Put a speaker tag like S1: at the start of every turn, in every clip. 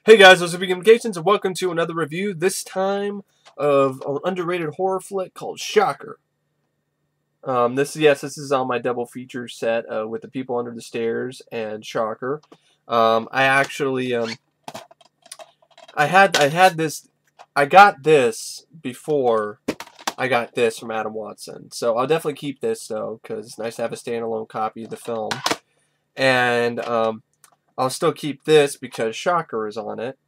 S1: Hey guys, those are Communications, and welcome to another review, this time of an underrated horror flick called Shocker. This is on my double feature set with The People Under the Stairs and Shocker. I got this before I got this from Adam Watson, so I'll definitely keep this though, because it's nice to have a standalone copy of the film. And I'll still keep this because Shocker is on it.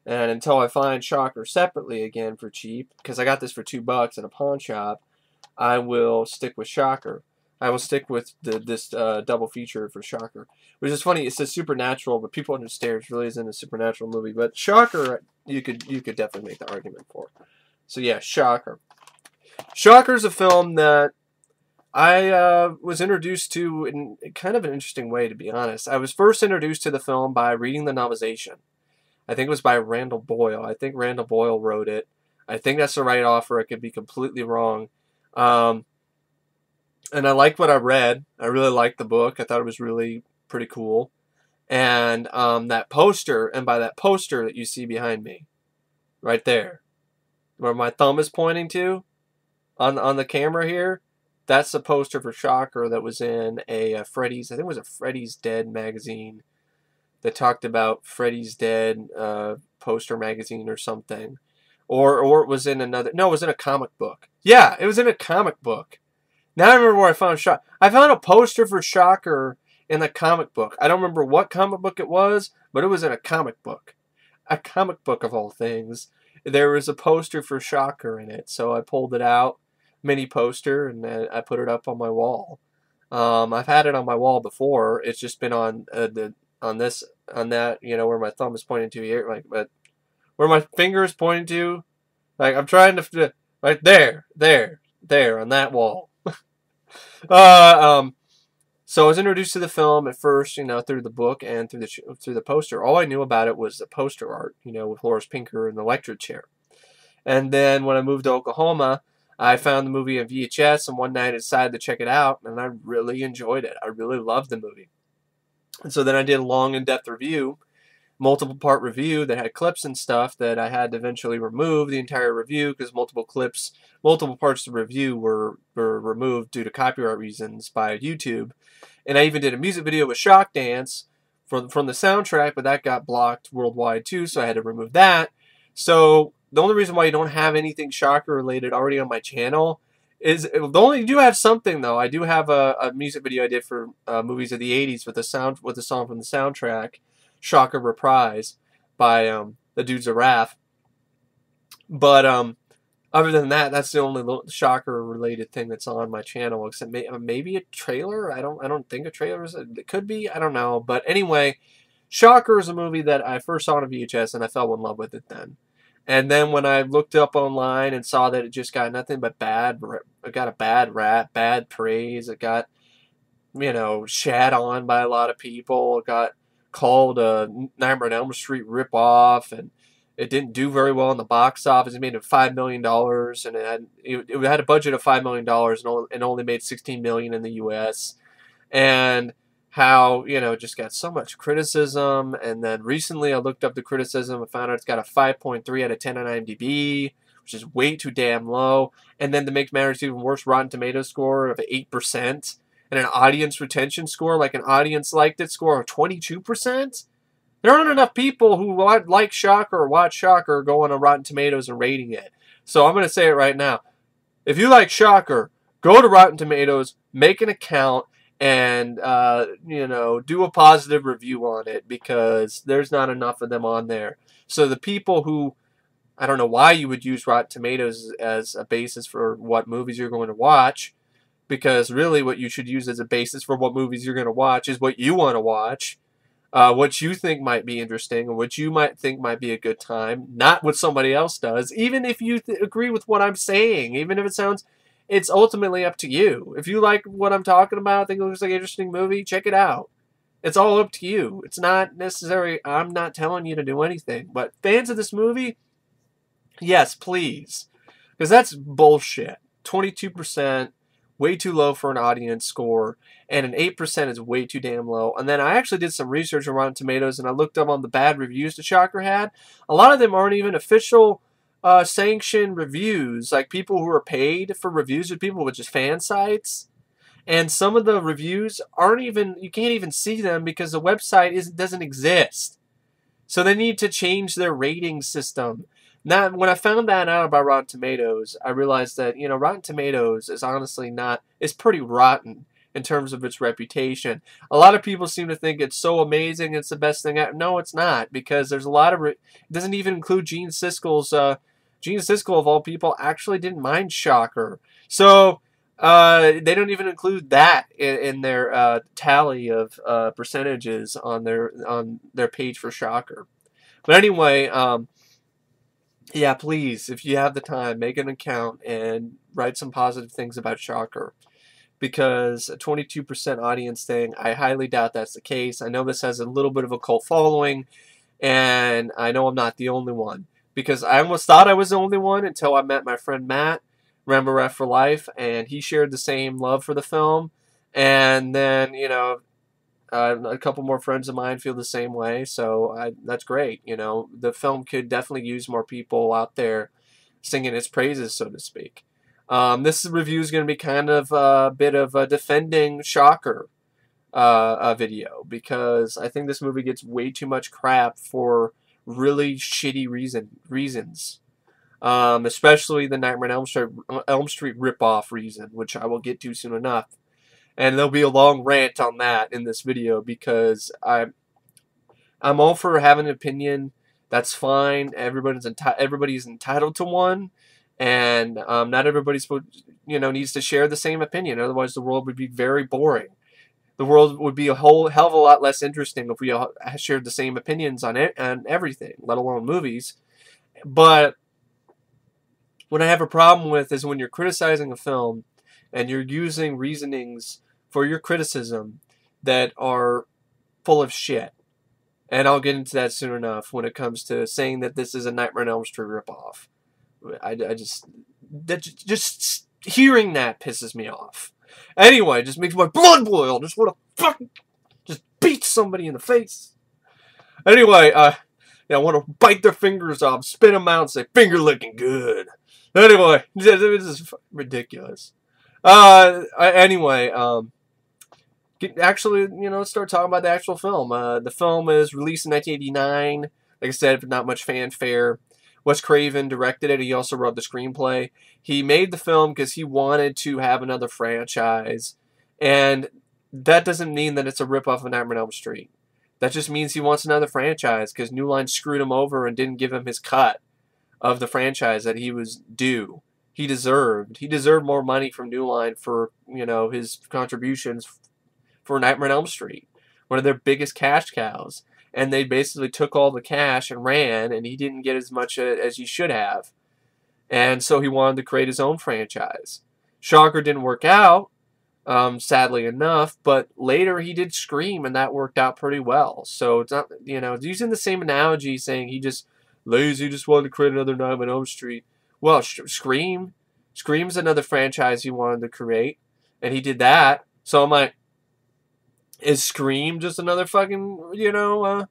S1: And until I find Shocker separately again for cheap, because I got this for $2 at a pawn shop, I will stick with Shocker. I will stick with this double feature for Shocker. Which is funny, it says Supernatural, but People Under the Stairs really isn't a supernatural movie. But Shocker, you could definitely make the argument for. So yeah, Shocker. Shocker's a film that I was introduced to in kind of an interesting way, to be honest. I was first introduced to the film by reading the novelization. I think it was by Randall Boyle. I think Randall Boyle wrote it. I think that's the right offer. I could be completely wrong. And I liked what I read. I really liked the book. I thought it was really pretty cool. And that poster, and by that poster that you see behind me, right there, where my thumb is pointing to, on the camera here, that's the poster for Shocker that was in a Freddy's, I think it was a Freddy's Dead magazine that talked about Freddy's Dead poster magazine or something. Or it was in another, no, it was in a comic book. Yeah, it was in a comic book. Now I remember where I found Shocker. I found a poster for Shocker in the comic book. I don't remember what comic book it was, but it was in a comic book. A comic book of all things. There was a poster for Shocker in it, so I pulled it out. Mini poster, and I put it up on my wall. I've had it on my wall before. It's just been on that, you know, where my thumb is pointing to here, like, but where my finger is pointing to, like, I'm trying to, right there on that wall. So I was introduced to the film at first, you know, through the book and through the poster. All I knew about it was the poster art, you know, with Horace Pinker in the electric chair. And then when I moved to Oklahoma, I found the movie on VHS, and one night I decided to check it out, and I really enjoyed it. I really loved the movie. And so then I did a long, in-depth review, multiple-part review that had clips and stuff that I had to eventually remove the entire review because multiple parts of the review were removed due to copyright reasons by YouTube. And I even did a music video with Shock Dance from the soundtrack, but that got blocked worldwide too, so I had to remove that. So the only reason why you don't have anything Shocker related already on my channel is you do have something though. I do have a music video I did for movies of the '80s with a song from the soundtrack, Shocker Reprise by the Dudes of Wrath. But other than that, that's the only Shocker related thing that's on my channel. Except maybe a trailer. I don't think a trailer is. It could be. I don't know. But anyway, Shocker is a movie that I first saw on a VHS and I fell in love with it then. And then when I looked up online and saw that it just got nothing but it got a bad rap, bad praise. It got, you know, shat on by a lot of people. It got called a Nightmare on Elm Street ripoff, and it didn't do very well in the box office. It made $5 million, and it had a budget of $5 million, and only made $16 million in the U.S. And how, you know, just got so much criticism. And then recently I looked up the criticism and found out it's got a 5.3 out of 10 on IMDb, which is way too damn low. And then to make matters even worse, Rotten Tomatoes score of 8%, and an audience retention score, like an audience liked it score of 22%. There aren't enough people who like Shocker or watch Shocker going on Rotten Tomatoes and rating it. So I'm going to say it right now. If you like Shocker, go to Rotten Tomatoes, make an account, and, you know, do a positive review on it, because there's not enough of them on there. So the people who, I don't know why you would use Rotten Tomatoes as a basis for what movies you're going to watch, because really what you should use as a basis for what movies you're going to watch is what you want to watch, what you think might be interesting, or what you might think might be a good time, not what somebody else does, even if you agree with what I'm saying, even if it sounds... It's ultimately up to you. If you like what I'm talking about, think it looks like an interesting movie, check it out. It's all up to you. It's not necessary. I'm not telling you to do anything. But fans of this movie, yes, please. Because that's bullshit. 22%. way too low for an audience score, and an 8% is way too damn low. And then I actually did some research on Rotten Tomatoes, and I looked up on the bad reviews that Shocker had. A lot of them aren't even official sanctioned reviews, like people who are paid for reviews with people with just fan sites. And some of the reviews aren't even, you can't even see them because the website doesn't exist. So they need to change their rating system. Now, when I found that out about Rotten Tomatoes, I realized that, you know, Rotten Tomatoes is honestly not, it's pretty rotten in terms of its reputation. A lot of people seem to think it's so amazing, it's the best thing out. No, it's not, because there's a lot of, it doesn't even include Gene Siskel's, Gene Siskel, of all people, actually didn't mind Shocker. So, they don't even include that in their tally of percentages on their page for Shocker. But anyway, yeah, please, if you have the time, make an account and write some positive things about Shocker. Because a 22% audience thing, I highly doubt that's the case. I know this has a little bit of a cult following, and I know I'm not the only one. Because I almost thought I was the only one until I met my friend Matt, Remember Ref for Life, and he shared the same love for the film. And then, you know, a couple more friends of mine feel the same way, so that's great. You know, the film could definitely use more people out there singing its praises, so to speak. This review is going to be kind of a bit of a defending Shocker video, because I think this movie gets way too much crap for really shitty reasons. Especially the Nightmare on Elm Street ripoff reason, which I will get to soon enough. And there'll be a long rant on that in this video, because I'm all for having an opinion. That's fine. Everybody's entitled to one, and not everybody needs to share the same opinion. Otherwise, the world would be very boring. The world would be a whole hell of a lot less interesting if we all shared the same opinions on everything, let alone movies. But what I have a problem with is when you're criticizing a film and you're using reasonings for your criticism that are full of shit. And I'll get into that soon enough when it comes to saying that this is a Nightmare on Elm Street ripoff. Just hearing that pisses me off. Anyway, just makes my blood boil. Just want to fucking just beat somebody in the face. Anyway, I want to bite their fingers off, spit them out, and say, finger licking good. Anyway, this is ridiculous. Anyway, actually, let's start talking about the actual film. The film is released in 1989. Like I said, not much fanfare. Wes Craven directed it. He also wrote the screenplay. He made the film because he wanted to have another franchise. And that doesn't mean that it's a ripoff of Nightmare on Elm Street. That just means he wants another franchise because New Line screwed him over and didn't give him his cut of the franchise that he was due. He deserved more money from New Line for, his contributions for Nightmare on Elm Street, one of their biggest cash cows. And they basically took all the cash and ran, and he didn't get as much as he should have. And so he wanted to create his own franchise. Shocker didn't work out, sadly enough, but later he did Scream, and that worked out pretty well. So it's not, using the same analogy, saying he just lazy, just wanted to create another Nightmare on Elm Street. Well, Scream's another franchise he wanted to create, and he did that. So I'm like, is Scream just another fucking, Nightmare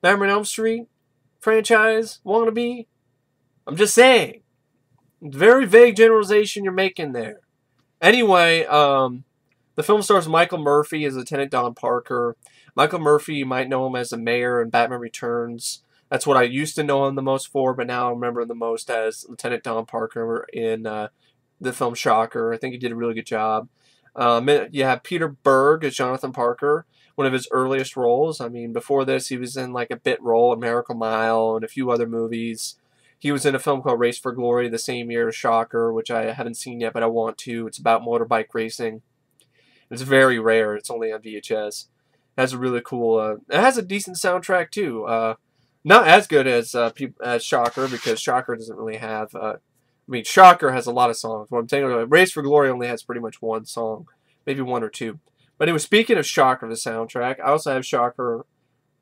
S1: on Elm Street franchise wannabe? I'm just saying. Very vague generalization you're making there. Anyway, the film stars Michael Murphy as Lieutenant Don Parker. Michael Murphy, you might know him as the mayor in Batman Returns. That's what I used to know him the most for, but now I remember him the most as Lieutenant Don Parker in the film Shocker. I think he did a really good job. You have Peter Berg as Jonathan Parker, one of his earliest roles. I mean, before this, he was in like a bit role in Miracle Mile and a few other movies. He was in a film called Race for Glory the same year as Shocker, which I haven't seen yet, but I want to. It's about motorbike racing. It's very rare. It's only on VHS. It has a really cool... it has a decent soundtrack, too. Not as good as Shocker, because Shocker doesn't really have... Shocker has a lot of songs. What I'm saying about Race for Glory only has pretty much one song. Maybe one or two. But anyway, speaking of Shocker, the soundtrack, I also have Shocker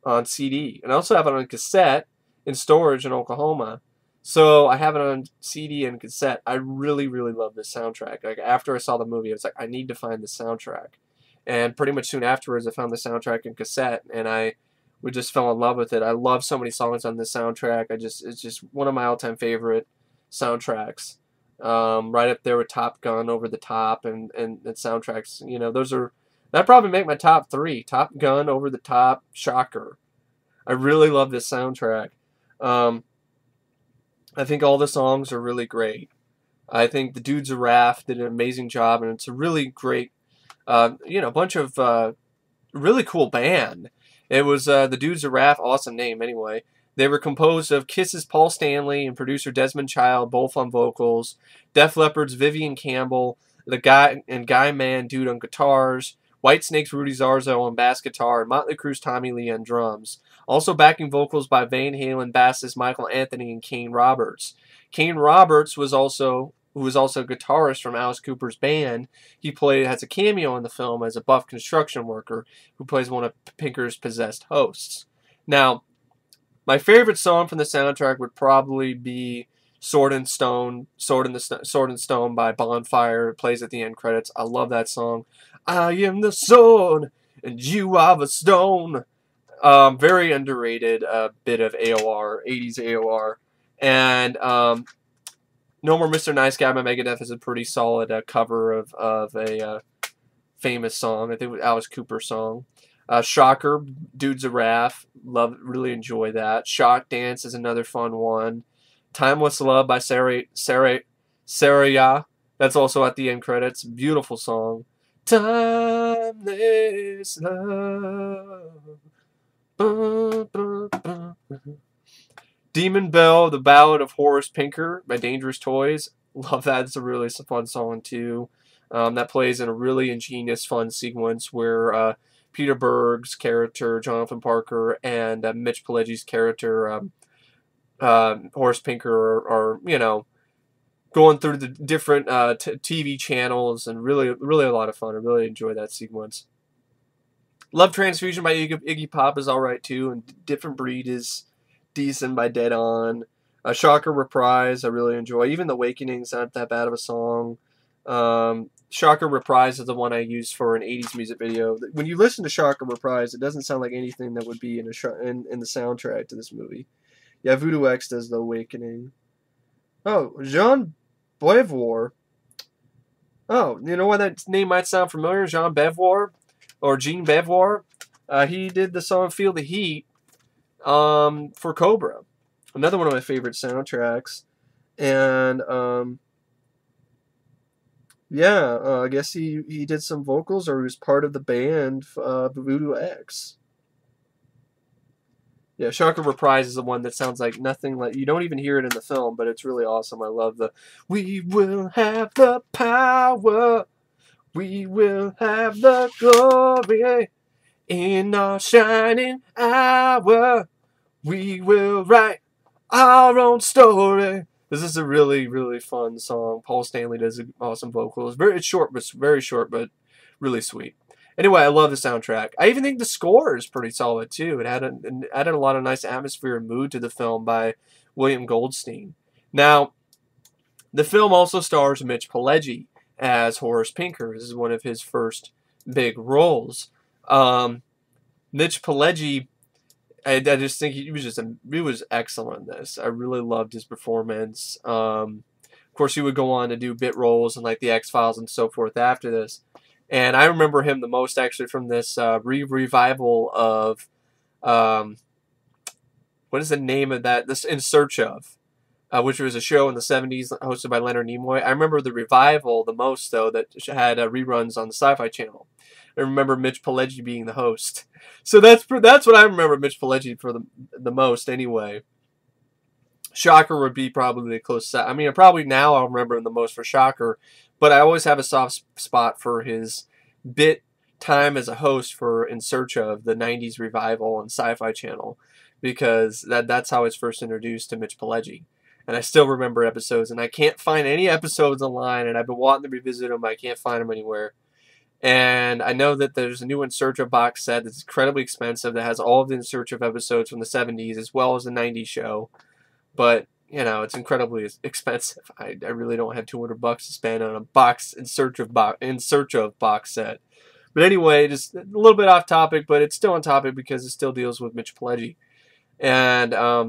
S1: on CD. And I also have it on cassette in storage in Oklahoma. So I have it on CD and cassette. I really, really love this soundtrack. Like after I saw the movie, I was like, I need to find the soundtrack. And pretty much soon afterwards, I found the soundtrack in cassette, and I we just fell in love with it. I love so many songs on this soundtrack. It's just one of my all-time favorite soundtracks. Right up there with Top Gun, Over the Top, and soundtracks. You know, that probably make my top three. Top Gun, Over the Top, Shocker. I really love this soundtrack. I think all the songs are really great. I think the Dudes of Wrath did an amazing job, and it's a really great, bunch of really cool band. It was the Dudes of Wrath, awesome name anyway. They were composed of Kiss's Paul Stanley and producer Desmond Child, both on vocals. Def Leppard's Vivian Campbell, Guy Mann Dude on guitars. Whitesnake's Rudy Zarzo on bass guitar, and Motley Crue's Tommy Lee on drums. Also backing vocals by Van Halen bassist Michael Anthony and Kane Roberts. Kane Roberts who was also a guitarist from Alice Cooper's band. He has a cameo in the film as a buff construction worker who plays one of Pinker's possessed hosts. Now, my favorite song from the soundtrack would probably be Sword and Stone by Bonfire. It plays at the end credits. I love that song. I am the sword and you are the stone. Very underrated bit of AOR, 80s AOR. And No More Mr. Nice Guy by Megadeth is a pretty solid cover of a famous song. I think it was Alice Cooper song. Shocker, Dudes of Wrath, really enjoy that. Shock Dance is another fun one. Timeless Love by Saraya, that's also at the end credits. Beautiful song. Timeless Love. Demon Bell, The Ballad of Horace Pinker by Dangerous Toys. Love that. It's a really fun song too. That plays in a really ingenious, fun sequence where Peter Berg's character, Jonathan Parker, and Mitch Pileggi's character, Horace Pinker, are going through the different TV channels, and really, really a lot of fun. I really enjoy that sequence. Love Transfusion by Iggy Pop is alright too, and Different Breed is decent by Dead On. Shocker Reprise I really enjoy. Even The Awakening's not that bad of a song. Shocker Reprise is the one I use for an 80s music video. When you listen to Shocker Reprise, it doesn't sound like anything that would be in the soundtrack to this movie. Yeah, Voodoo X does The Awakening. Oh, Jean Beauvoir. Oh, you know why that name might sound familiar? Jean Beauvoir, or Jean Beauvoir. He did the song Feel the Heat for Cobra. Another one of my favorite soundtracks. And, I guess he did some vocals, or he was part of the band Voodoo X. Yeah, Shocker Reprise is the one that sounds like nothing like... You don't even hear it in the film, but it's really awesome. I love the... We will have the power. We will have the glory. In our shining hour. We will write our own story. This is a really, really fun song. Paul Stanley does awesome vocals. It's short, but really sweet. Anyway, I love the soundtrack. I even think the score is pretty solid, too. It added a lot of nice atmosphere and mood to the film by William Goldstein. Now, the film also stars Mitch Pileggi as Horace Pinker. This is one of his first big roles. Mitch Pileggi, I just think he was excellent in this. I really loved his performance. Of course, he would go on to do bit roles in like the X-Files and so forth after this. And I remember him the most actually from this revival of what is the name of that? This In Search Of, which was a show in the 70s hosted by Leonard Nimoy. I remember the revival the most though, that had reruns on the Sci-Fi Channel. I remember Mitch Pileggi being the host. So that's what I remember Mitch Pileggi for the most anyway. Shocker would be probably the close. I mean, probably now I'll remember him the most for Shocker, but I always have a soft spot for his bit time as a host for In Search Of, the 90s revival on Sci-Fi Channel, because that's how I was first introduced to Mitch Pileggi. And I still remember episodes, and I can't find any episodes online, and I've been wanting to revisit them, but I can't find them anywhere. And I know that there's a new In Search Of box set that's incredibly expensive that has all of the In Search Of episodes from the 70s as well as the 90s show. But you know, it's incredibly expensive. I really don't have $200 to spend on a box in search of box set. But anyway, just a little bit off topic, but it's still on topic because it still deals with Mitch Pileggi. And I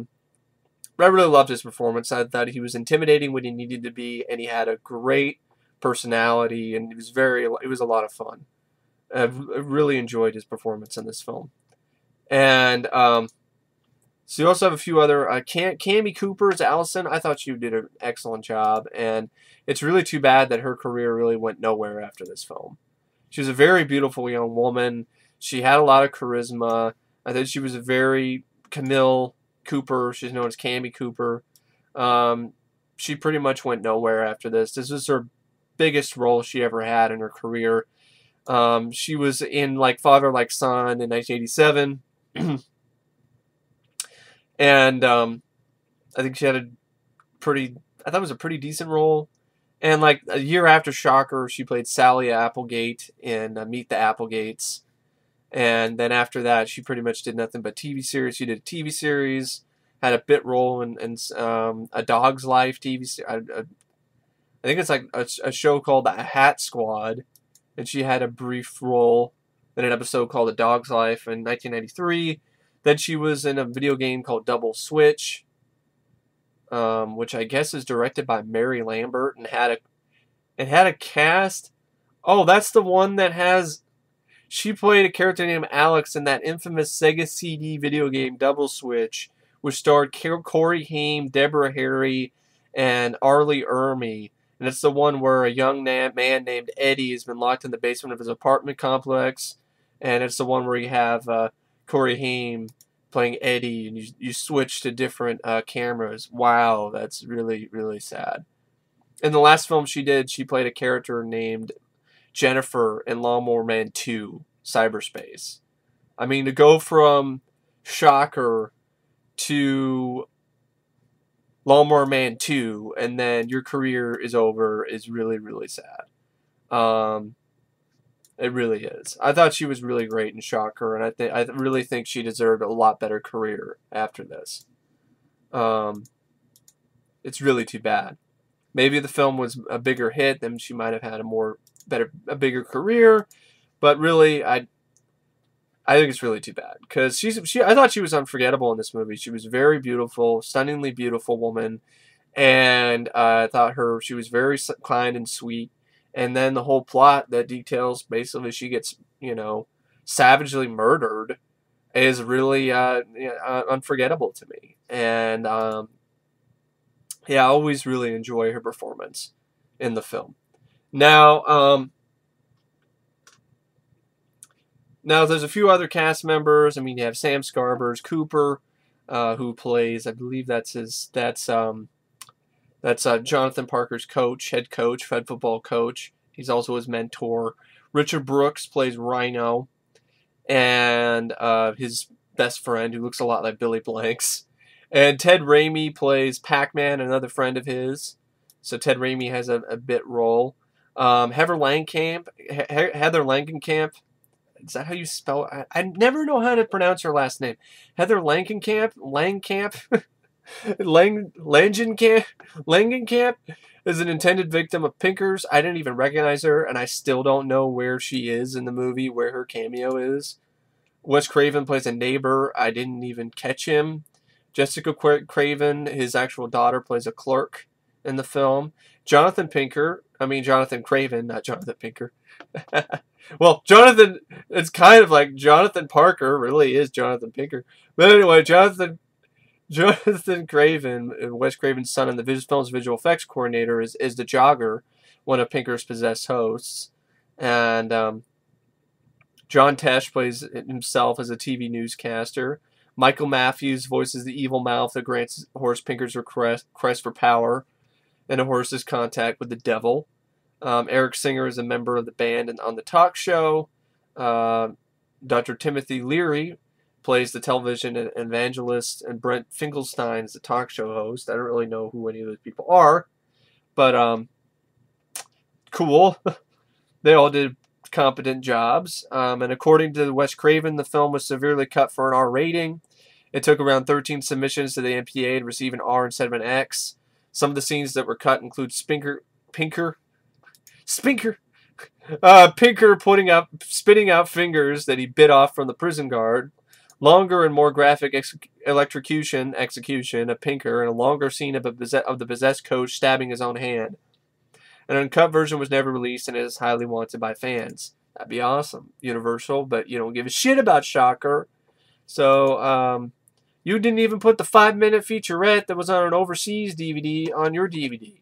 S1: really loved his performance. I thought he was intimidating when he needed to be, and he had a great personality, and it was a lot of fun. I really enjoyed his performance in this film. And so you also have a few other Cami Cooper as Allison. I thought she did an excellent job, and it's really too bad that her career really went nowhere after this film. She was a very beautiful young woman. She had a lot of charisma. I think she was a very Camille Cooper. She's known as Cami Cooper. She pretty much went nowhere after this. This was her biggest role she ever had in her career. She was in like Father Like Son in 1987. And I think she had I thought it was a pretty decent role. And like a year after Shocker, she played Sally Applegate in Meet the Applegates. And then after that, she pretty much did nothing but TV series. She did a TV series, had a bit role in A Dog's Life TV series. I think it's like a show called The Hat Squad. And she had a brief role in an episode called A Dog's Life in 1993. Then she was in a video game called Double Switch, which I guess is directed by Mary Lambert and had a cast. Oh, that's the one that has. She played a character named Alex in that infamous Sega CD video game Double Switch, which starred Corey Haim, Deborah Harry, and Arlie Ermey. And it's the one where a young man named Eddie has been locked in the basement of his apartment complex. And it's the one where you have Corey Haim playing Eddie, and you switch to different cameras. Wow, that's really, really sad. In the last film she did, she played a character named Jennifer in Lawnmower Man 2, Cyberspace. I mean, to go from Shocker to Lawnmower Man 2, and then your career is over, is really, really sad. It really is. I thought she was really great in Shocker, and I really think she deserved a lot better career after this. It's really too bad. Maybe the film was a bigger hit, then she might have had a bigger career. But really, I think it's really too bad, because I thought she was unforgettable in this movie. She was very beautiful, stunningly beautiful woman, and I thought she was very kind and sweet. And then the whole plot that details basically she gets, savagely murdered is really unforgettable to me. And I always really enjoy her performance in the film. Now there's a few other cast members. I mean, you have Sam Scarber's Cooper, who plays, I believe that's Jonathan Parker's head football coach. He's also his mentor. Richard Brooks plays Rhino, and his best friend, who looks a lot like Billy Blanks. And Ted Raimi plays Pac-Man, another friend of his. So Ted Raimi has a bit role. Heather Langenkamp. Is that how you spell it? I never know how to pronounce her last name. Heather Langenkamp? Langenkamp is an intended victim of pinkers. I didn't even recognize her, and I still don't know where she is in the movie, where her cameo is. Wes Craven plays a neighbor. I didn't even catch him. Jessica Craven, his actual daughter, plays a clerk in the film. Jonathan Craven, not Jonathan Pinker. Well, Jonathan, it's kind of like Jonathan Parker really is Jonathan Pinker. But anyway, Jonathan Craven, Wes Craven's son and the film's visual effects coordinator, is the Jogger, one of Pinker's possessed hosts. And John Tesh plays himself as a TV newscaster. Michael Matthews voices the evil mouth that grants Horace Pinker's request for power and Horace's contact with the devil. Eric Singer is a member of the band and on the talk show. Dr. Timothy Leary plays the television evangelist, and Brent Finkelstein is the talk show host. I don't really know who any of those people are, but cool. They all did competent jobs. And according to Wes Craven, the film was severely cut for an R rating. It took around 13 submissions to the MPA to receive an R instead of an X. Some of the scenes that were cut include Pinker spitting out fingers that he bit off from the prison guard, longer and more graphic execution of Pinker, and a longer scene of the possessed coach stabbing his own hand. An uncut version was never released and is highly wanted by fans. That'd be awesome, Universal, but you don't give a shit about Shocker. So, you didn't even put the 5-minute featurette that was on an overseas DVD on your DVD.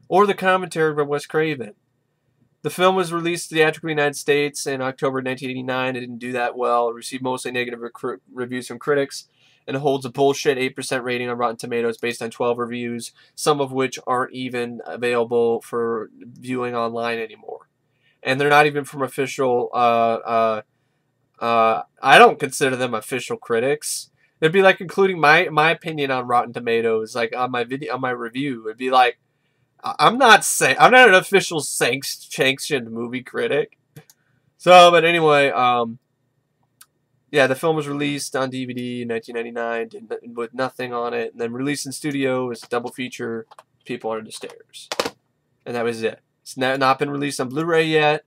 S1: Or the commentary by Wes Craven. The film was released theatrically in the United States in October 1989. It didn't do that well. It received mostly negative reviews from critics, and it holds a bullshit 8% rating on Rotten Tomatoes based on 12 reviews, some of which aren't even available for viewing online anymore. And they're not even from official... I don't consider them official critics. It'd be like including my opinion on Rotten Tomatoes, like on my review. It'd be like, I'm not an official sanctioned movie critic. So, but anyway, yeah, the film was released on DVD in 1999 with nothing on it, and then released in studio as a double feature, People Under the Stairs, and that was it. It's not been released on Blu-ray yet.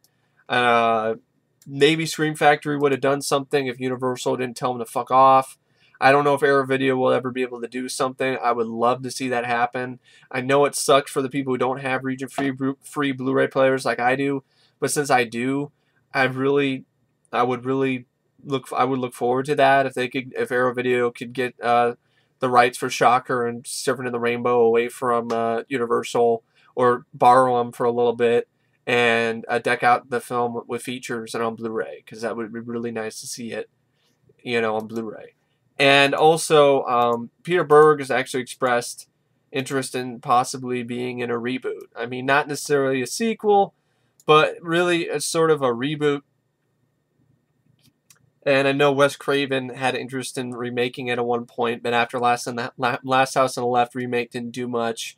S1: Maybe Scream Factory would have done something if Universal didn't tell them to fuck off. I don't know if Arrow Video will ever be able to do something. I would love to see that happen. I know it sucks for the people who don't have region-free Blu-ray players like I do, but since I do, I would look forward to that if Arrow Video could get the rights for Shocker and Serpent in the Rainbow away from Universal, or borrow them for a little bit and deck out the film with features and on Blu-ray, because that would be really nice to see it, on Blu-ray. And also, Peter Berg has actually expressed interest in possibly being in a reboot. I mean, not necessarily a sequel, but really a sort of a reboot. And I know Wes Craven had interest in remaking it at one point, but after Last House on the Left remake didn't do much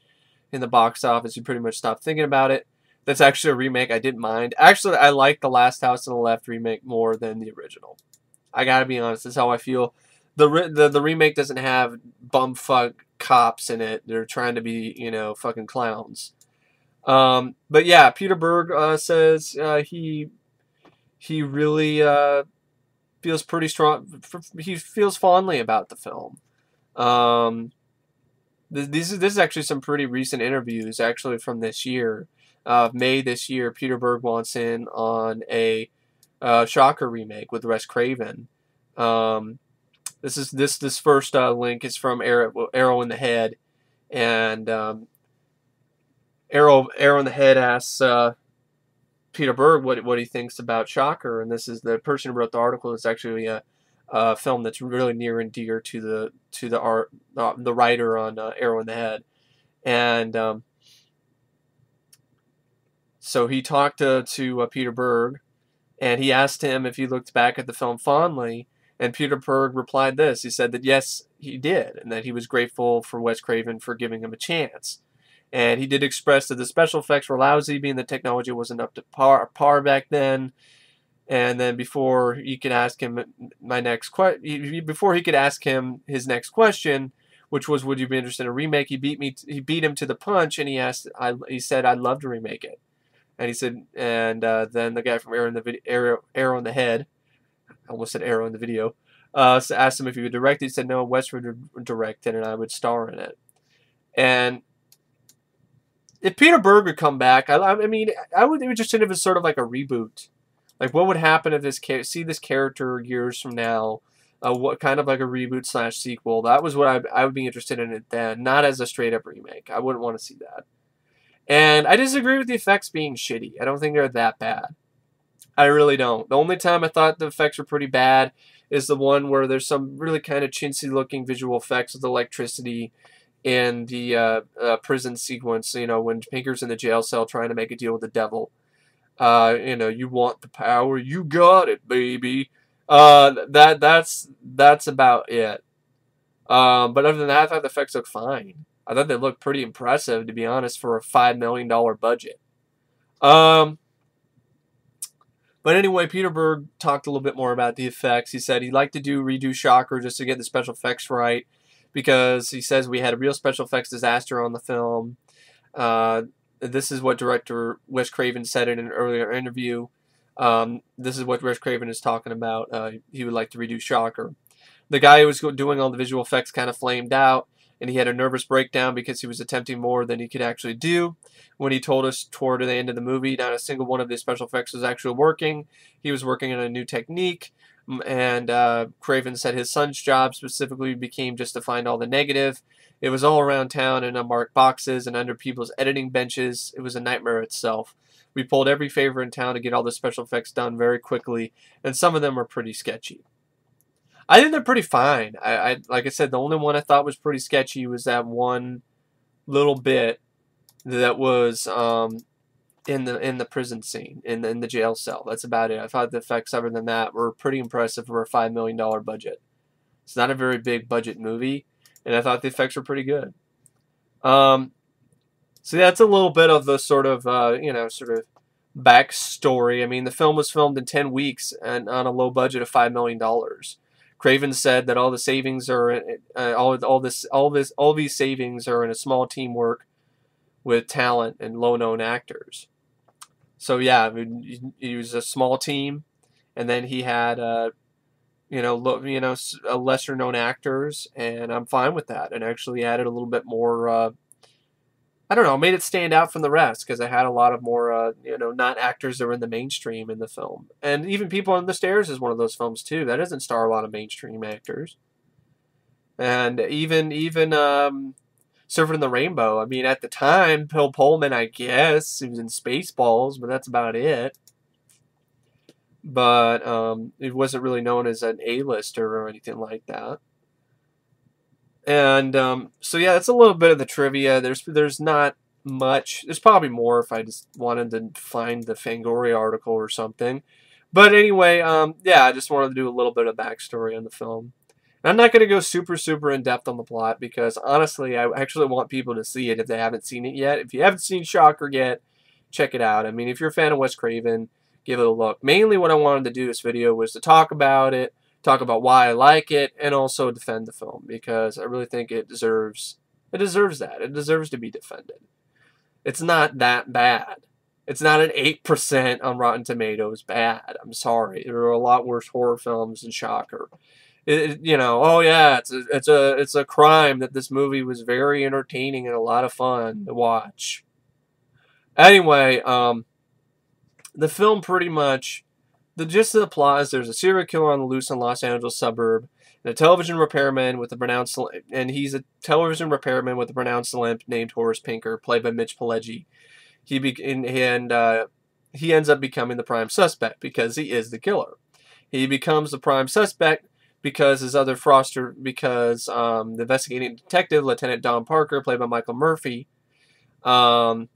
S1: in the box office, he pretty much stopped thinking about it. That's actually a remake I didn't mind. Actually, I like the Last House on the Left remake more than the original. I gotta be honest, that's how I feel. The remake doesn't have bumfuck cops in it. They're trying to be, fucking clowns. But yeah, Peter Berg says he really feels pretty strong. He feels fondly about the film. This is actually some pretty recent interviews, actually from this year. May this year, Peter Berg wants in on a Shocker remake with Wes Craven. This first link is from Arrow in the Head, and Arrow in the Head asks Peter Berg what he thinks about Shocker, and this is the person who wrote the article. It's actually a film that's really near and dear to the writer on Arrow in the Head, and so he talked to Peter Berg, and he asked him if he looked back at the film fondly. And Peter Berg replied this. He said that yes, he did, and that he was grateful for Wes Craven for giving him a chance. And he did express that the special effects were lousy, being the technology wasn't up to par back then. And then before he could ask him his next question, which was, would you be interested in a remake? He beat him to the punch, and he said, I'd love to remake it. And he said, and then the guy from Arrow in the Head, I almost said Arrow in the Video, asked him if he would direct it. He said, no, Wes would direct it, and I would star in it. And if Peter Berg would come back, I mean, I would be interested if it's sort of like a reboot. Like, what would happen if see this character years from now? What kind of like a reboot / sequel? That was what I would be interested in it then, not as a straight up remake. I wouldn't want to see that. And I disagree with the effects being shitty. I don't think they're that bad. I really don't. The only time I thought the effects were pretty bad is the one where there's some really kind of chintzy looking visual effects with electricity in the prison sequence, when Pinker's in the jail cell trying to make a deal with the devil. You want the power, you got it, baby. That's about it. But other than that, I thought the effects looked fine. I thought they looked pretty impressive, to be honest, for a $5 million budget. But anyway, Peter Berg talked a little bit more about the effects. He said he'd like to redo Shocker just to get the special effects right, because he says we had a real special effects disaster on the film. This is what director Wes Craven said in an earlier interview. This is what Wes Craven is talking about. He would like to redo Shocker. The guy who was doing all the visual effects kind of flamed out, and he had a nervous breakdown because he was attempting more than he could actually do. When he told us toward the end of the movie, not a single one of the special effects was actually working. He was working on a new technique, and Craven said his son's job specifically became just to find all the negative. It was all around town in unmarked boxes and under people's editing benches. It was a nightmare itself. We pulled every favor in town to get all the special effects done very quickly, and some of them are pretty sketchy. I think they're pretty fine. Like I said, the only one I thought was pretty sketchy was that one little bit that was in the prison scene, in the jail cell. That's about it. I thought the effects other than that were pretty impressive for a $5 million budget. It's not a very big budget movie, and I thought the effects were pretty good. So that's a little bit of the sort of sort of backstory. I mean, the film was filmed in 10 weeks and on a low budget of $5 million. Craven said that all the savings are all these savings are in a small teamwork with talent and low-known actors. So yeah, I mean, he was a small team, and then he had lesser-known actors, and I'm fine with that. And actually added a little bit more. I don't know, made it stand out from the rest because I had a lot of more, not actors that were in the mainstream in the film. And even People on the Stairs is one of those films too. That doesn't star a lot of mainstream actors. And even Surfing in the Rainbow. I mean, at the time, Bill Pullman, I guess, he was in Spaceballs, but that's about it. But it wasn't really known as an A-lister or anything like that. And so yeah, that's a little bit of the trivia. There's not much. There's probably more if I just wanted to find the Fangoria article or something. But anyway, yeah, I just wanted to do a little bit of backstory on the film. And I'm not going to go super in depth on the plot because honestly, I actually want people to see it if they haven't seen it yet. If you haven't seen Shocker yet, check it out. I mean, if you're a fan of Wes Craven, give it a look. Mainly what I wanted to do this video was to talk about it, talk about why I like it, and also defend the film because I really think it deserves that. It deserves to be defended. It's not that bad. It's not an 8% on Rotten Tomatoes bad. I'm sorry. There are a lot worse horror films than Shocker. Oh yeah, it's a crime that this movie was very entertaining and a lot of fun to watch. Anyway, the film pretty much. The gist of the plot is there's a serial killer on the loose in a Los Angeles suburb, and a television repairman with a pronounced limp named Horace Pinker, played by Mitch Pileggi. He ends up becoming the prime suspect because he is the killer. He becomes the prime suspect because the investigating detective, Lieutenant Don Parker, played by Michael Murphy, has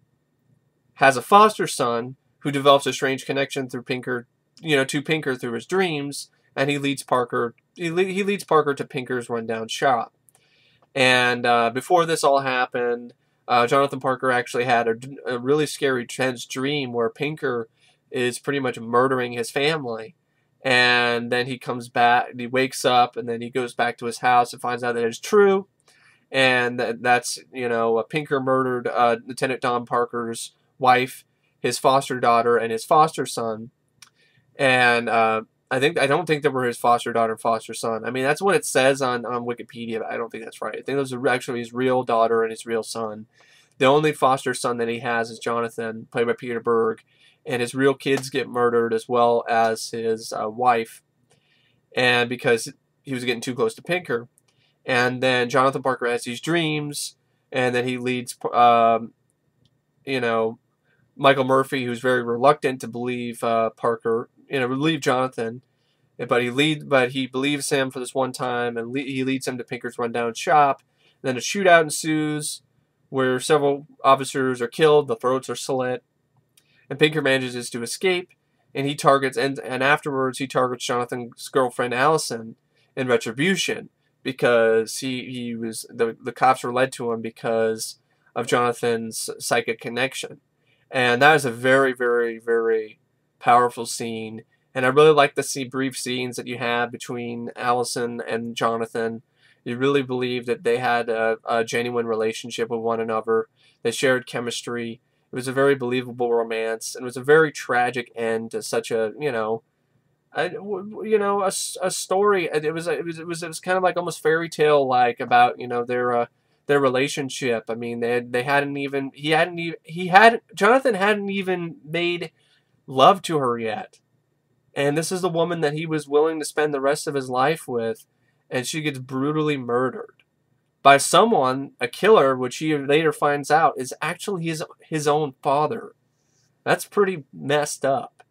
S1: a foster son who develops a strange connection through Pinker. To Pinker through his dreams, and he leads Parker to Pinker's rundown shop. And before this all happened, Jonathan Parker actually had a really scary, tense dream where Pinker is pretty much murdering his family. And then he comes back, he wakes up, and then he goes back to his house and finds out that it's true. And that's Pinker murdered Lieutenant Don Parker's wife, his foster daughter, and his foster son. And I don't think they were his foster daughter and foster son. I mean, that's what it says on Wikipedia, but I don't think that's right. I think those are actually his real daughter and his real son. The only foster son that he has is Jonathan, played by Peter Berg, and his real kids get murdered as well as his wife, and because he was getting too close to Pinker. And then Jonathan Parker has these dreams, and then he leads, Michael Murphy, who's very reluctant to believe believe Jonathan, but he believes him for this one time, and he leads him to Pinker's rundown shop. And then a shootout ensues, where several officers are killed, the throats are slit, and Pinker manages to escape, and afterwards he targets Jonathan's girlfriend Allison in retribution because the cops were led to him because of Jonathan's psychic connection. And that is a very, very, very powerful scene. And I really like the brief scenes that you have between Allison and Jonathan. You really believe that they had a genuine relationship with one another. They shared chemistry. It was a very believable romance, and it was a very tragic end to such a a story. It was kind of like almost fairy tale like about their relationship. I mean, they hadn't even Jonathan hadn't even made love to her yet. And this is the woman that he was willing to spend the rest of his life with, and she gets brutally murdered by someone, a killer, which he later finds out is actually his own father. That's pretty messed up.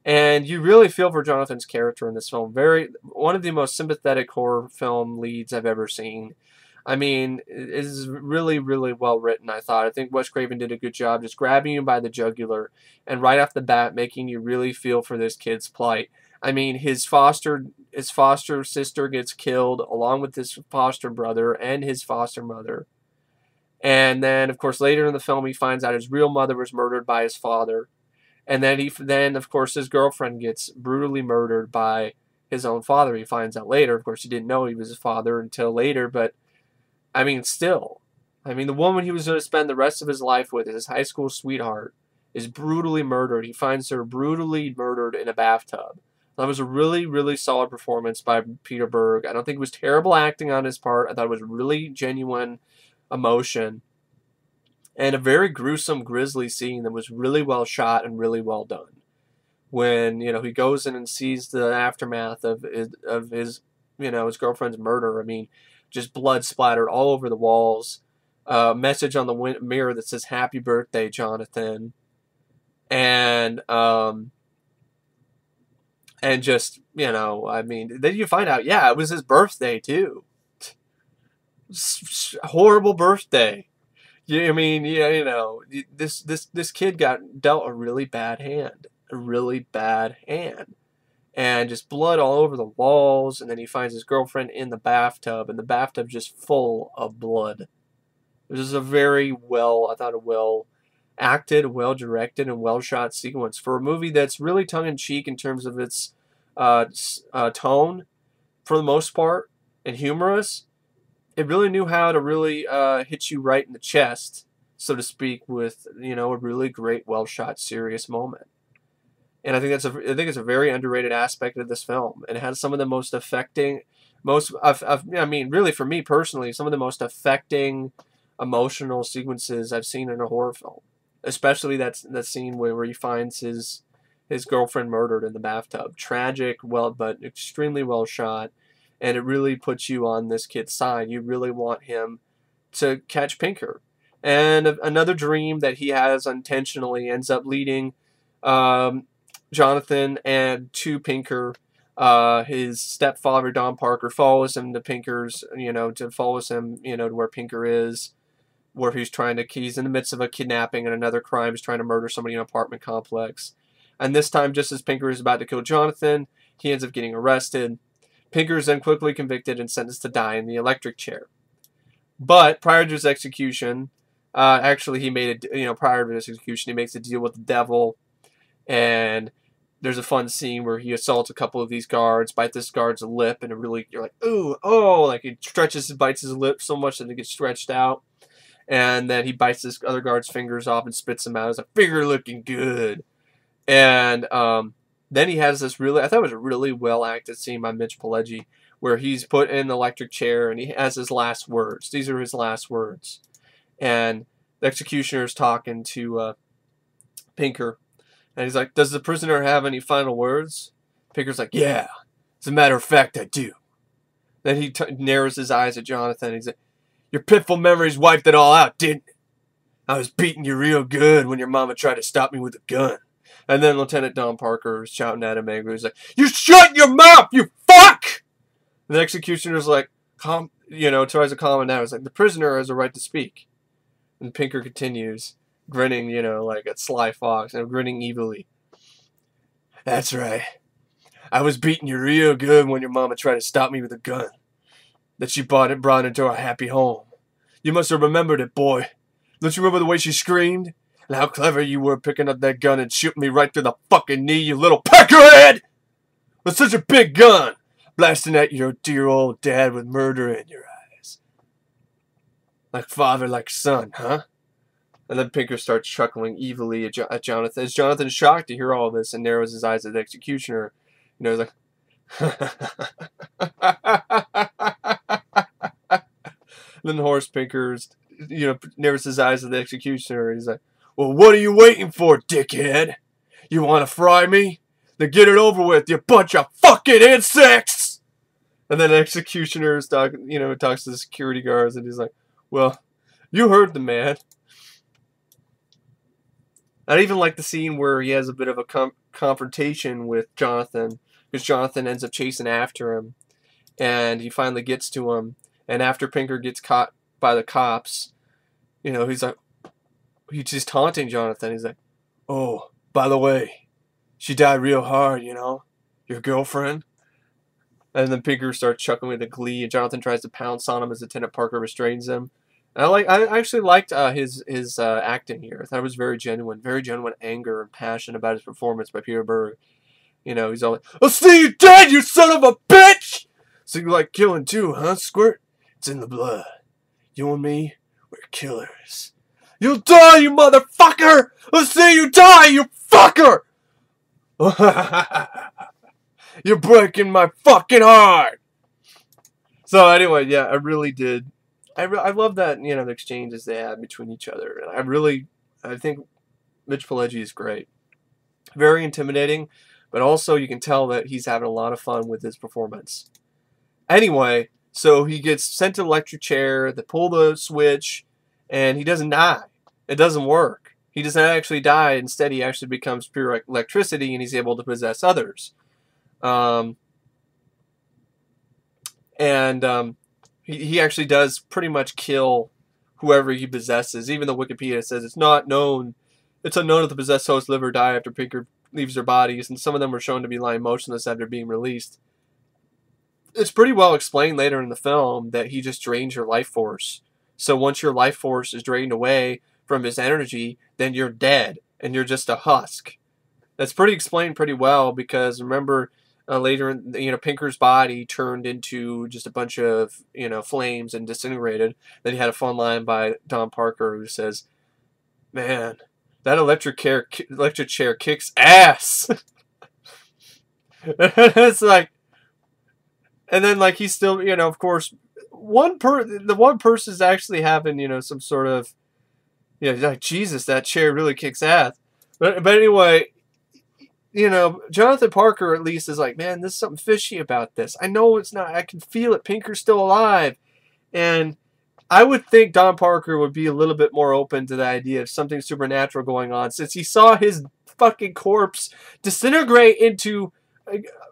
S1: And you really feel for Jonathan's character in this film. One of the most sympathetic horror film leads I've ever seen. I mean, it is really, really well written, I thought. I think Wes Craven did a good job just grabbing you by the jugular and right off the bat making you really feel for this kid's plight. I mean, his foster sister gets killed along with his foster brother and his foster mother. And then, of course, later in the film, he finds out his real mother was murdered by his father. And then of course, his girlfriend gets brutally murdered by his own father. He finds out later. Of course, he didn't know he was his father until later, but I mean, still. I mean, the woman he was going to spend the rest of his life with, his high school sweetheart, is brutally murdered. He finds her brutally murdered in a bathtub. That was a really, really solid performance by Peter Berg. I don't think it was terrible acting on his part. I thought it was really genuine emotion. And a very gruesome, grisly scene that was really well shot and really well done. When, he goes in and sees the aftermath of his girlfriend's murder. I mean, just blood splattered all over the walls. Message on the mirror that says, "Happy birthday, Jonathan." And just, I mean, then you find out, yeah, it was his birthday too. Horrible birthday. I mean, this kid got dealt a really bad hand. And just blood all over the walls, and then he finds his girlfriend in the bathtub, and the bathtub just full of blood. This is a well acted, well directed, and well shot sequence for a movie that's really tongue in cheek in terms of its tone, for the most part, and humorous. It really knew how to really hit you right in the chest, so to speak, with a really great, well shot, serious moment. And I think it's a very underrated aspect of this film. And it has some of the most affecting, really for me personally, some of the most affecting emotional sequences I've seen in a horror film. Especially that scene where he finds his girlfriend murdered in the bathtub. Tragic, but extremely well shot. And it really puts you on this kid's side. You really want him to catch Pinker. And another dream that he has unintentionally ends up leading Jonathan and to Pinker. His stepfather, Don Parker, follows him to Pinker's, to where Pinker is, where he's in the midst of a kidnapping and another crime. He's trying to murder somebody in an apartment complex. And this time, just as Pinker is about to kill Jonathan, he ends up getting arrested. Pinker is then quickly convicted and sentenced to die in the electric chair. But prior to his execution, prior to his execution, he makes a deal with the devil. And there's a fun scene where he assaults a couple of these guards, bites this guard's lip, and you're like, ooh, oh, like he bites his lip so much that it gets stretched out. And then he bites this other guard's fingers off and spits them out. It's like, finger looking good. And then he has this I thought it was a really well acted scene by Mitch Pileggi, where he's put in the electric chair and he has his last words. These are his last words. And the executioner is talking to Pinker. And he's like, "Does the prisoner have any final words?" Pinker's like, "Yeah, as a matter of fact, I do." Then he narrows his eyes at Jonathan. He's like, "Your pitiful memories wiped it all out, didn't it? I was beating you real good when your mama tried to stop me with a gun." And then Lieutenant Don Parker is shouting at him angrily. He's like, "You shut your mouth, you fuck!" And the executioner's like, tries to calm him down. He's like, "The prisoner has a right to speak." And Pinker continues, grinning, like a sly fox, and grinning evilly. "That's right. I was beating you real good when your mama tried to stop me with a gun that she brought into our happy home. You must have remembered it, boy. Don't you remember the way she screamed? And how clever you were picking up that gun and shooting me right through the fucking knee, you little peckerhead! With such a big gun, blasting at your dear old dad with murder in your eyes. Like father, like son, huh? And then Pinker starts chuckling evilly at Jonathan. As Jonathan's shocked to hear all this and narrows his eyes at the executioner, you know, he's like, then Horace Pinker's, you know, narrows his eyes at the executioner. And he's like, well, what are you waiting for, dickhead? You want to fry me? Then get it over with, you bunch of fucking insects! And then the executioner talks to the security guards, and he's like, well, you heard the man. I even like the scene where he has a bit of a confrontation with Jonathan, because Jonathan ends up chasing after him, and he finally gets to him, and after Pinker gets caught by the cops, you know, he's just taunting Jonathan. He's like, oh, by the way, she died real hard, you know, your girlfriend. And then Pinker starts chuckling with a glee, and Jonathan tries to pounce on him as Lieutenant Parker restrains him. And I actually liked his acting here. I thought it was very genuine anger and passion about his performance by Peter Berg. You know, he's all like, I'll see you dead, you son of a bitch! So you like killing too, huh, Squirt? It's in the blood. You and me, we're killers. You'll die, you motherfucker! I'll see you die, you fucker! You're breaking my fucking heart! So anyway, yeah, I really did. I love that, you know, the exchanges they had between each other. And I think Mitch Pileggi is great. Very intimidating, but also you can tell that he's having a lot of fun with his performance. Anyway, so he gets sent to the electric chair, they pull the switch, and he doesn't die. It doesn't work. He doesn't actually die. Instead, he actually becomes pure electricity, and he's able to possess others. He actually does pretty much kill whoever he possesses. Even though Wikipedia says it's unknown if the possessed hosts live or die after Pinker leaves their bodies, and some of them were shown to be lying motionless after being released. It's pretty well explained later in the film that he just drains your life force. So once your life force is drained away from his energy, then you're dead, and you're just a husk. That's explained pretty well, because remember, later, you know, Pinker's body turned into just a bunch of, you know, flames and disintegrated. Then he had a fun line by Don Parker who says, man, that electric chair kicks ass. It's like, and then like he's still, you know, of course, the one person's actually having, you know, some sort of, you know, like, Jesus, that chair really kicks ass. But anyway, you know, Jonathan Parker at least is like, man, there's something fishy about this. I know it's not. I can feel it. Pinker's still alive. And I would think Don Parker would be a little bit more open to the idea of something supernatural going on, since he saw his fucking corpse disintegrate into,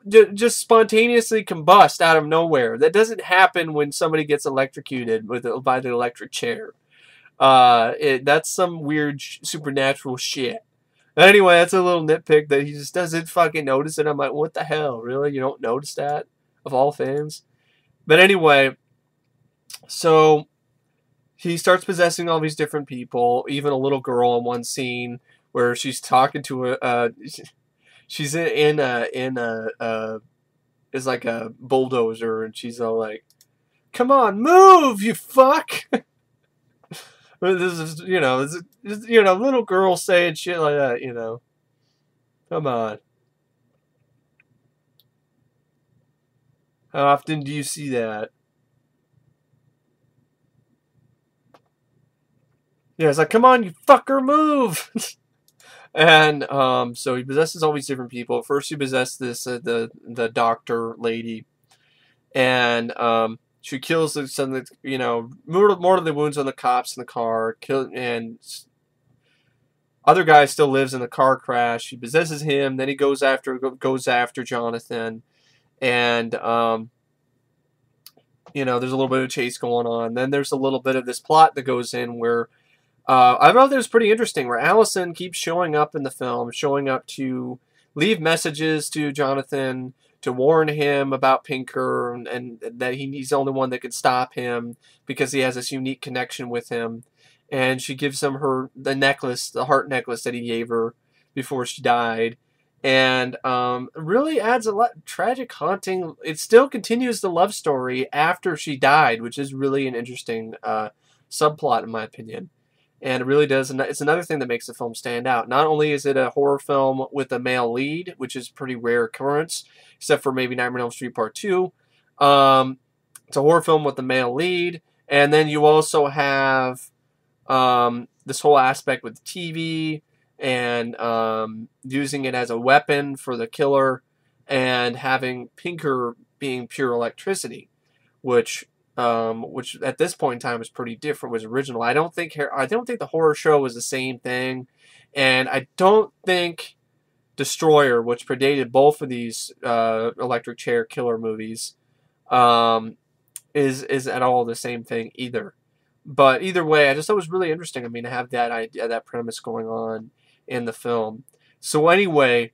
S1: just spontaneously combust out of nowhere. That doesn't happen when somebody gets electrocuted by the electric chair. That's some weird supernatural shit. Anyway, that's a little nitpick that he just doesn't fucking notice it. I'm like, what the hell? Really? You don't notice that? Of all things? But anyway, so he starts possessing all these different people, even a little girl in one scene where she's talking to she's is like a bulldozer, and she's all like, come on, move, you fuck! This is, you know, little girls saying shit like that, you know. Come on. How often do you see that? Yeah, it's like, come on, you fucker, move! And so he possesses all these different people. First, he possessed this the doctor lady, and she kills some, you know, more of the wounds on the cops in the car. And other guy still lives in the car crash. He possesses him. Then he goes after Jonathan, and you know, there's a little bit of chase going on. Then there's a little bit of this plot that goes in where I thought it was pretty interesting, where Allison keeps showing up in the film, showing up to leave messages to Jonathan, to warn him about Pinker, and that he's the only one that could stop him because he has this unique connection with him. and she gives him the necklace, the heart necklace that he gave her before she died. And really adds a lot tragic, haunting. It still continues the love story after she died, which is really an interesting subplot in my opinion. And it really does. It's another thing that makes the film stand out. Not only is it a horror film with a male lead, which is a pretty rare occurrence, except for maybe Nightmare on Elm Street Part 2. It's a horror film with a male lead. And then you also have this whole aspect with TV and using it as a weapon for the killer, and having Pinker being pure electricity, which at this point in time was pretty different, was original. I don't think the horror show was the same thing, and I don't think Destroyer, which predated both of these electric chair killer movies, is at all the same thing either. But either way, I just thought it was really interesting. I mean, to have that idea, that premise going on in the film. So anyway,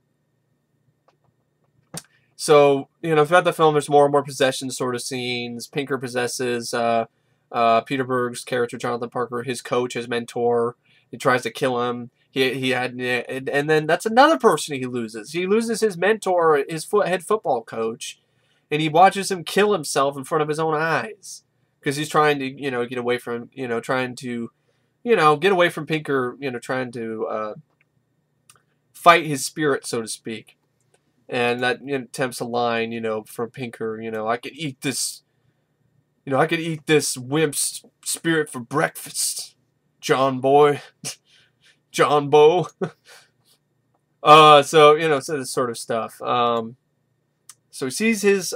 S1: throughout the film, there's more and more possession sort of scenes. Pinker possesses Peter Berg's character, Jonathan Parker, his coach, his mentor. He tries to kill him. And then that's another person he loses. He loses his mentor, his head football coach, and he watches him kill himself in front of his own eyes because he's trying to, get away from, get away from Pinker, trying to fight his spirit, so to speak. And that attempts a line, from Pinker, I could eat this, wimp's spirit for breakfast, John boy, John Bow. So this sort of stuff. So he sees his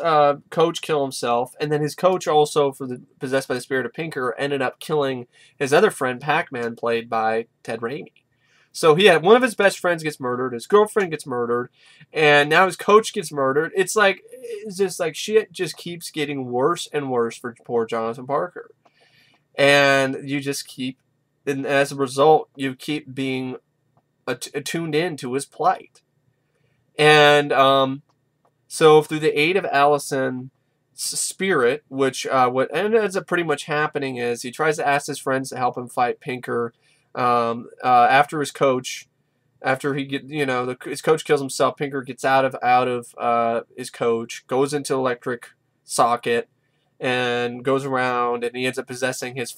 S1: coach kill himself, and then his coach also, possessed by the spirit of Pinker, ended up killing his other friend, Pac-Man, played by Ted Raimi. So one of his best friends gets murdered, his girlfriend gets murdered, and now his coach gets murdered. It's just like shit just keeps getting worse and worse for poor Jonathan Parker. And and as a result, you keep being attuned in to his plight. And so through the aid of Allison's spirit, which what ends up pretty much happening is he tries to ask his friends to help him fight Pinker. After his coach, his coach kills himself, Pinker gets out of his coach, goes into electric socket, and goes around, and he ends up possessing his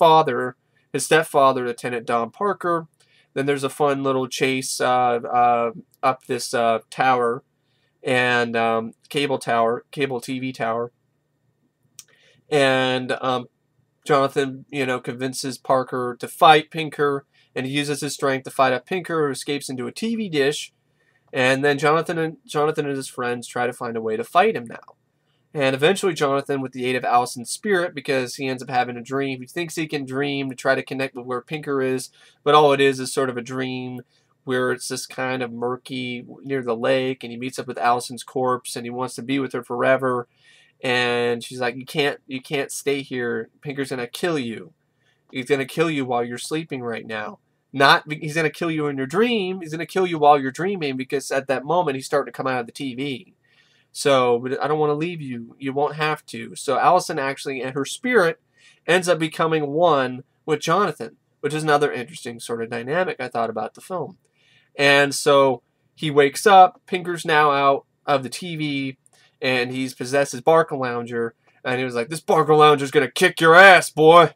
S1: stepfather, Lieutenant Don Parker. Then there's a fun little chase up this tower, and cable TV tower, and Jonathan, convinces Parker to fight Pinker. And he uses his strength to fight up Pinker, who escapes into a TV dish. And then Jonathan and his friends try to find a way to fight him now. And eventually Jonathan, with the aid of Allison's spirit, because he ends up having a dream, he thinks he can dream to try to connect with where Pinker is, but all it is sort of a dream where it's just kind of murky near the lake, and he meets up with Allison's corpse, and he wants to be with her forever. And she's like, you can't stay here. Pinker's going to kill you. He's going to kill you while you're sleeping right now. He's going to kill you in your dream. He's going to kill you while you're dreaming, because at that moment he's starting to come out of the TV. So, but I don't want to leave you. You won't have to. So Allison actually, and her spirit, ends up becoming one with Jonathan, which is another interesting sort of dynamic I thought about the film. And so he wakes up. Pinker's now out of the TV, and he's possessed his Barker Lounger. And he was like, "This Barker Lounger's going to kick your ass, boy."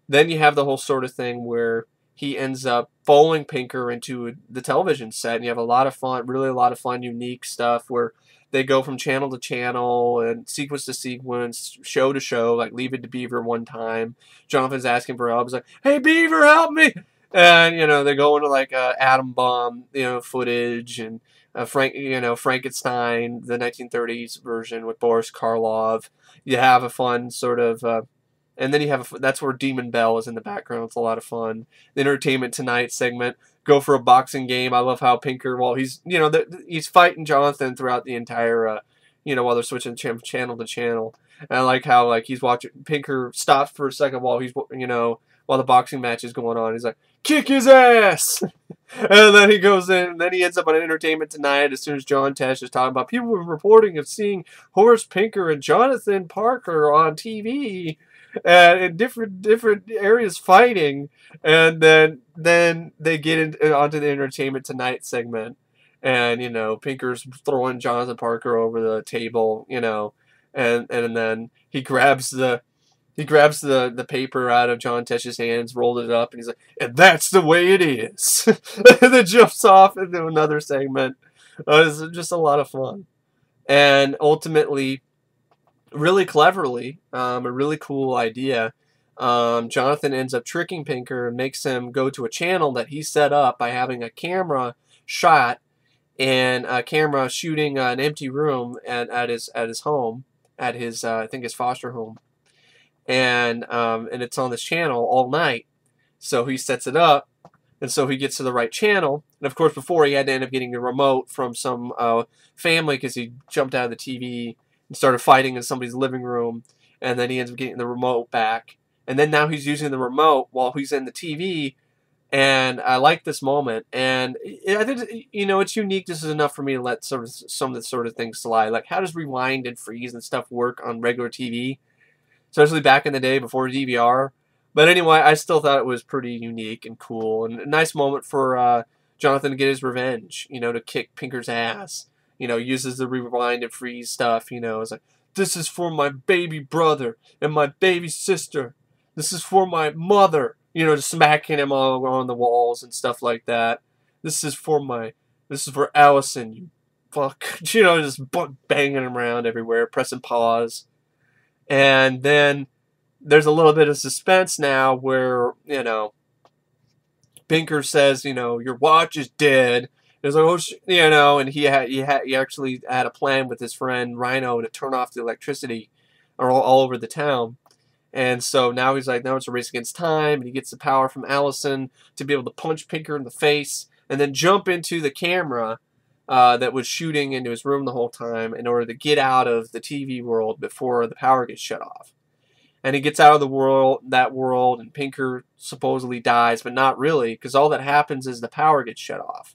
S1: Then you have the whole sort of thing where he ends up following Pinker into the television set, and you have a lot of fun, unique stuff where they go from channel to channel and sequence to sequence, show to show, like Leave It to Beaver one time. Jonathan's asking for help. He's like, "Hey, Beaver, help me!" And, they go into like atom bomb, footage, and Frankenstein, the 1930s version with Boris Karloff. You have a fun sort of, and then that's where Demon Bell is in the background. It's a lot of fun. The Entertainment Tonight segment, go for a boxing game. I love how Pinker, while he's, he's fighting Jonathan throughout the entire, while they're switching channel to channel. And I like how, he's watching, Pinker stops for a second while he's, while the boxing match is going on. He's like, "Kick his ass!" And then he goes in, and then he ends up on Entertainment Tonight as soon as John Tesh is talking about people were reporting of seeing Horace Pinker and Jonathan Parker on TV. and in different areas fighting, and then they get onto the Entertainment Tonight segment, and Pinker's throwing Jonathan Parker over the table, and then he grabs the paper out of John Tesh's hands, rolled it up, and he's like, and that's the way it is. And then jumps off into another segment. It's just a lot of fun. And ultimately, really cleverly, a really cool idea, Jonathan ends up tricking Pinker and makes him go to a channel that he set up by having a camera shot and a camera shooting an empty room at his home, at his I think his foster home. And it's on this channel all night. So he sets it up, and so he gets to the right channel. And of course, before he had to end up getting the remote from some family because he jumped out of the TV and started fighting in somebody's living room, and then he ends up getting the remote back. And then now he's using the remote while he's in the TV, and I like this moment. And I think it's unique. This is enough for me to let some of the sort of things slide. Like, how does rewind and freeze and stuff work on regular TV? Especially back in the day before DVR. But anyway, I still thought it was pretty unique and cool. And a nice moment for Jonathan to get his revenge, to kick Pinker's ass. Uses the rewind and freeze stuff, It's like, this is for my baby brother and my baby sister. This is for my mother. Just smacking him all on the walls and stuff like that. This is for Allison, you fuck. Just banging him around everywhere, pressing pause. And then there's a little bit of suspense now where, Pinker says, your watch is dead. It's like, oh, and he actually had a plan with his friend Rhino to turn off the electricity all over the town. And so now he's like, now it's a race against time. And he gets the power from Allison to be able to punch Pinker in the face and then jump into the camera that was shooting into his room the whole time in order to get out of the TV world before the power gets shut off. And he gets out of that world, and Pinker supposedly dies, but not really, because all that happens is the power gets shut off.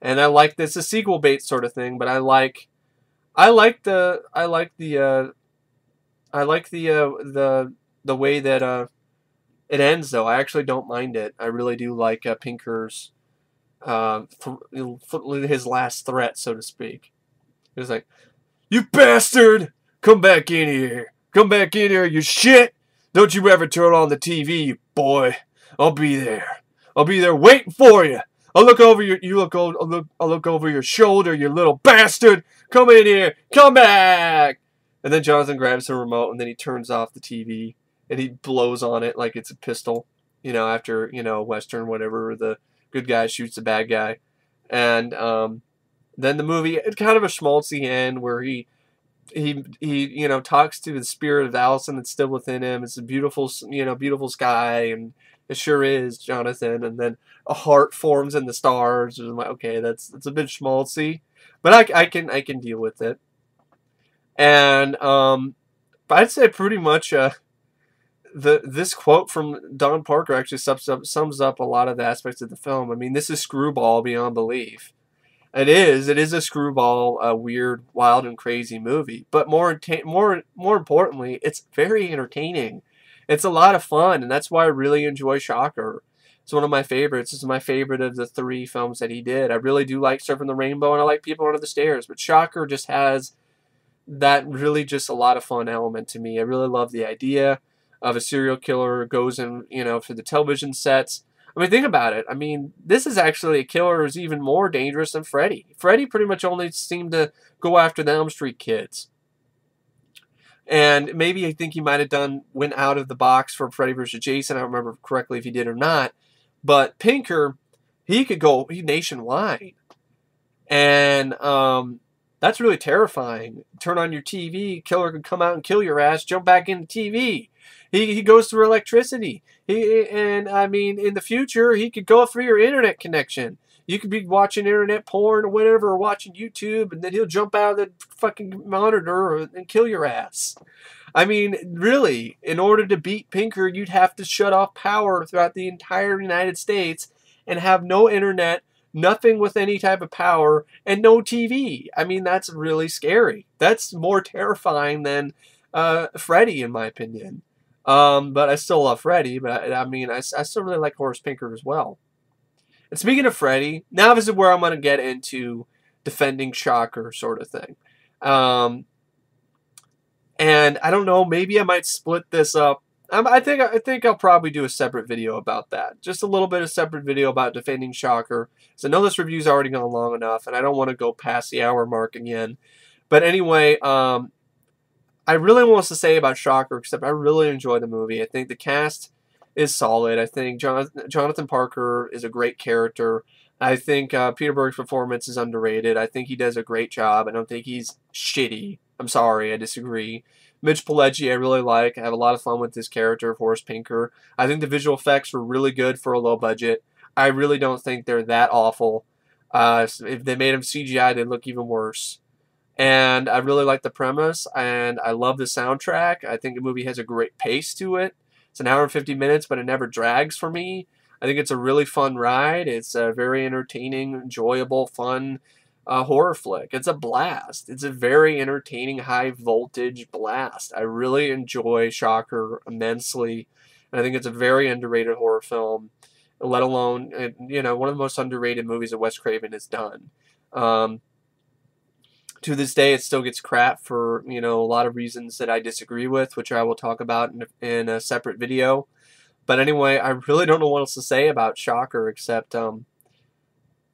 S1: And I like this, a sequel bait sort of thing, but I like the way that it ends, though. I actually don't mind it. I really do like Pinker's his last threat, so to speak. He was like, you bastard, come back in here, you shit, don't you ever turn on the TV, you boy. I'll be there waiting for you. I'll look over your shoulder, you little bastard. Come in here, come back. And then Jonathan grabs the remote, and then he turns off the TV and he blows on it like it's a pistol, after Western, whatever, the good guy shoots the bad guy. And then the movie, it's kind of a schmaltzy end where he talks to the spirit of Allison that's still within him. It's a beautiful sky, and it sure is, Jonathan. And then a heart forms in the stars. And I'm like, okay, that's a bit schmaltzy, but I can deal with it. And I'd say pretty much this quote from Don Parker actually sums up a lot of the aspects of the film. I mean, this is screwball beyond belief. It is a screwball, a weird, wild, and crazy movie. But more importantly, it's very entertaining. It's a lot of fun, and that's why I really enjoy Shocker. It's one of my favorites. It's my favorite of the 3 films that he did. I really do like Surfing the Rainbow, and I like People Under the Stairs. But Shocker just has that really just a lot of fun element to me. I really love the idea of a serial killer goes in, for the television sets. I mean, think about it. I mean, this is actually a killer who's even more dangerous than Freddy. Freddy pretty much only seemed to go after the Elm Street kids. And maybe I think he might have went out of the box for Freddy vs. Jason. I don't remember correctly if he did or not. But Pinker, he could go nationwide. And that's really terrifying. Turn on your TV, killer could come out and kill your ass, jump back in the TV. He goes through electricity. In the future, he could go through your internet connection. You could be watching internet porn or whatever, or watching YouTube, and then he'll jump out of the fucking monitor and kill your ass. I mean, really, in order to beat Pinker, you'd have to shut off power throughout the entire United States and have no internet, nothing with any type of power, and no TV. I mean, that's really scary. That's more terrifying than Freddy, in my opinion. But I still love Freddy. But I mean, I still really like Horace Pinker as well. And speaking of Freddy, now this is where I'm going to get into defending Shocker sort of thing. And I don't know, maybe I might split this up. I think I'll probably do a separate video about that. Just a little bit of separate video about defending Shocker. So I know this review's already gone long enough, and I don't want to go past the hour mark again. But anyway, I really want to say about Shocker, except I really enjoy the movie. I think the cast is solid. I think Jonathan Parker is a great character. I think Peter Berg's performance is underrated. I think he does a great job. I don't think he's shitty. I'm sorry, I disagree. Mitch Pileggi I really like. I have a lot of fun with this character, Horace Pinker. I think the visual effects were really good for a low budget. I really don't think they're that awful. If they made them CGI, they'd look even worse. And I really like the premise, and I love the soundtrack. I think the movie has a great pace to it. It's an hour and 50 minutes, but it never drags for me. I think it's a really fun ride. It's a very entertaining, enjoyable, fun horror flick. It's a blast. It's a very entertaining, high-voltage blast. I really enjoy Shocker immensely, and I think it's a very underrated horror film, let alone, you know, one of the most underrated movies that Wes Craven has done. To this day, it still gets crap for, you know, a lot of reasons that I disagree with, which I will talk about in a separate video. But anyway, I really don't know what else to say about Shocker except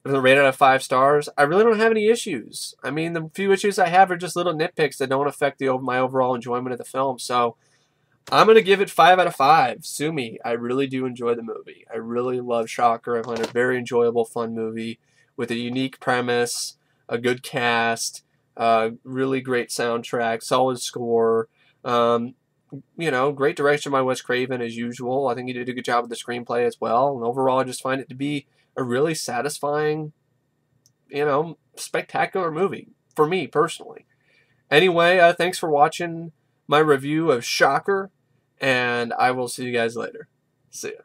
S1: rated out of 5 stars. I really don't have any issues. I mean, the few issues I have are just little nitpicks that don't affect my overall enjoyment of the film. So I'm going to give it 5 out of 5. Sue me. I really do enjoy the movie. I really love Shocker. I find it a very enjoyable, fun movie with a unique premise, a good cast, really great soundtrack, solid score. You know, great direction by Wes Craven as usual. I think he did a good job with the screenplay as well. And overall, I just find it to be a really satisfying, you know, spectacular movie for me personally. Anyway, thanks for watching my review of Shocker, and I will see you guys later. See ya.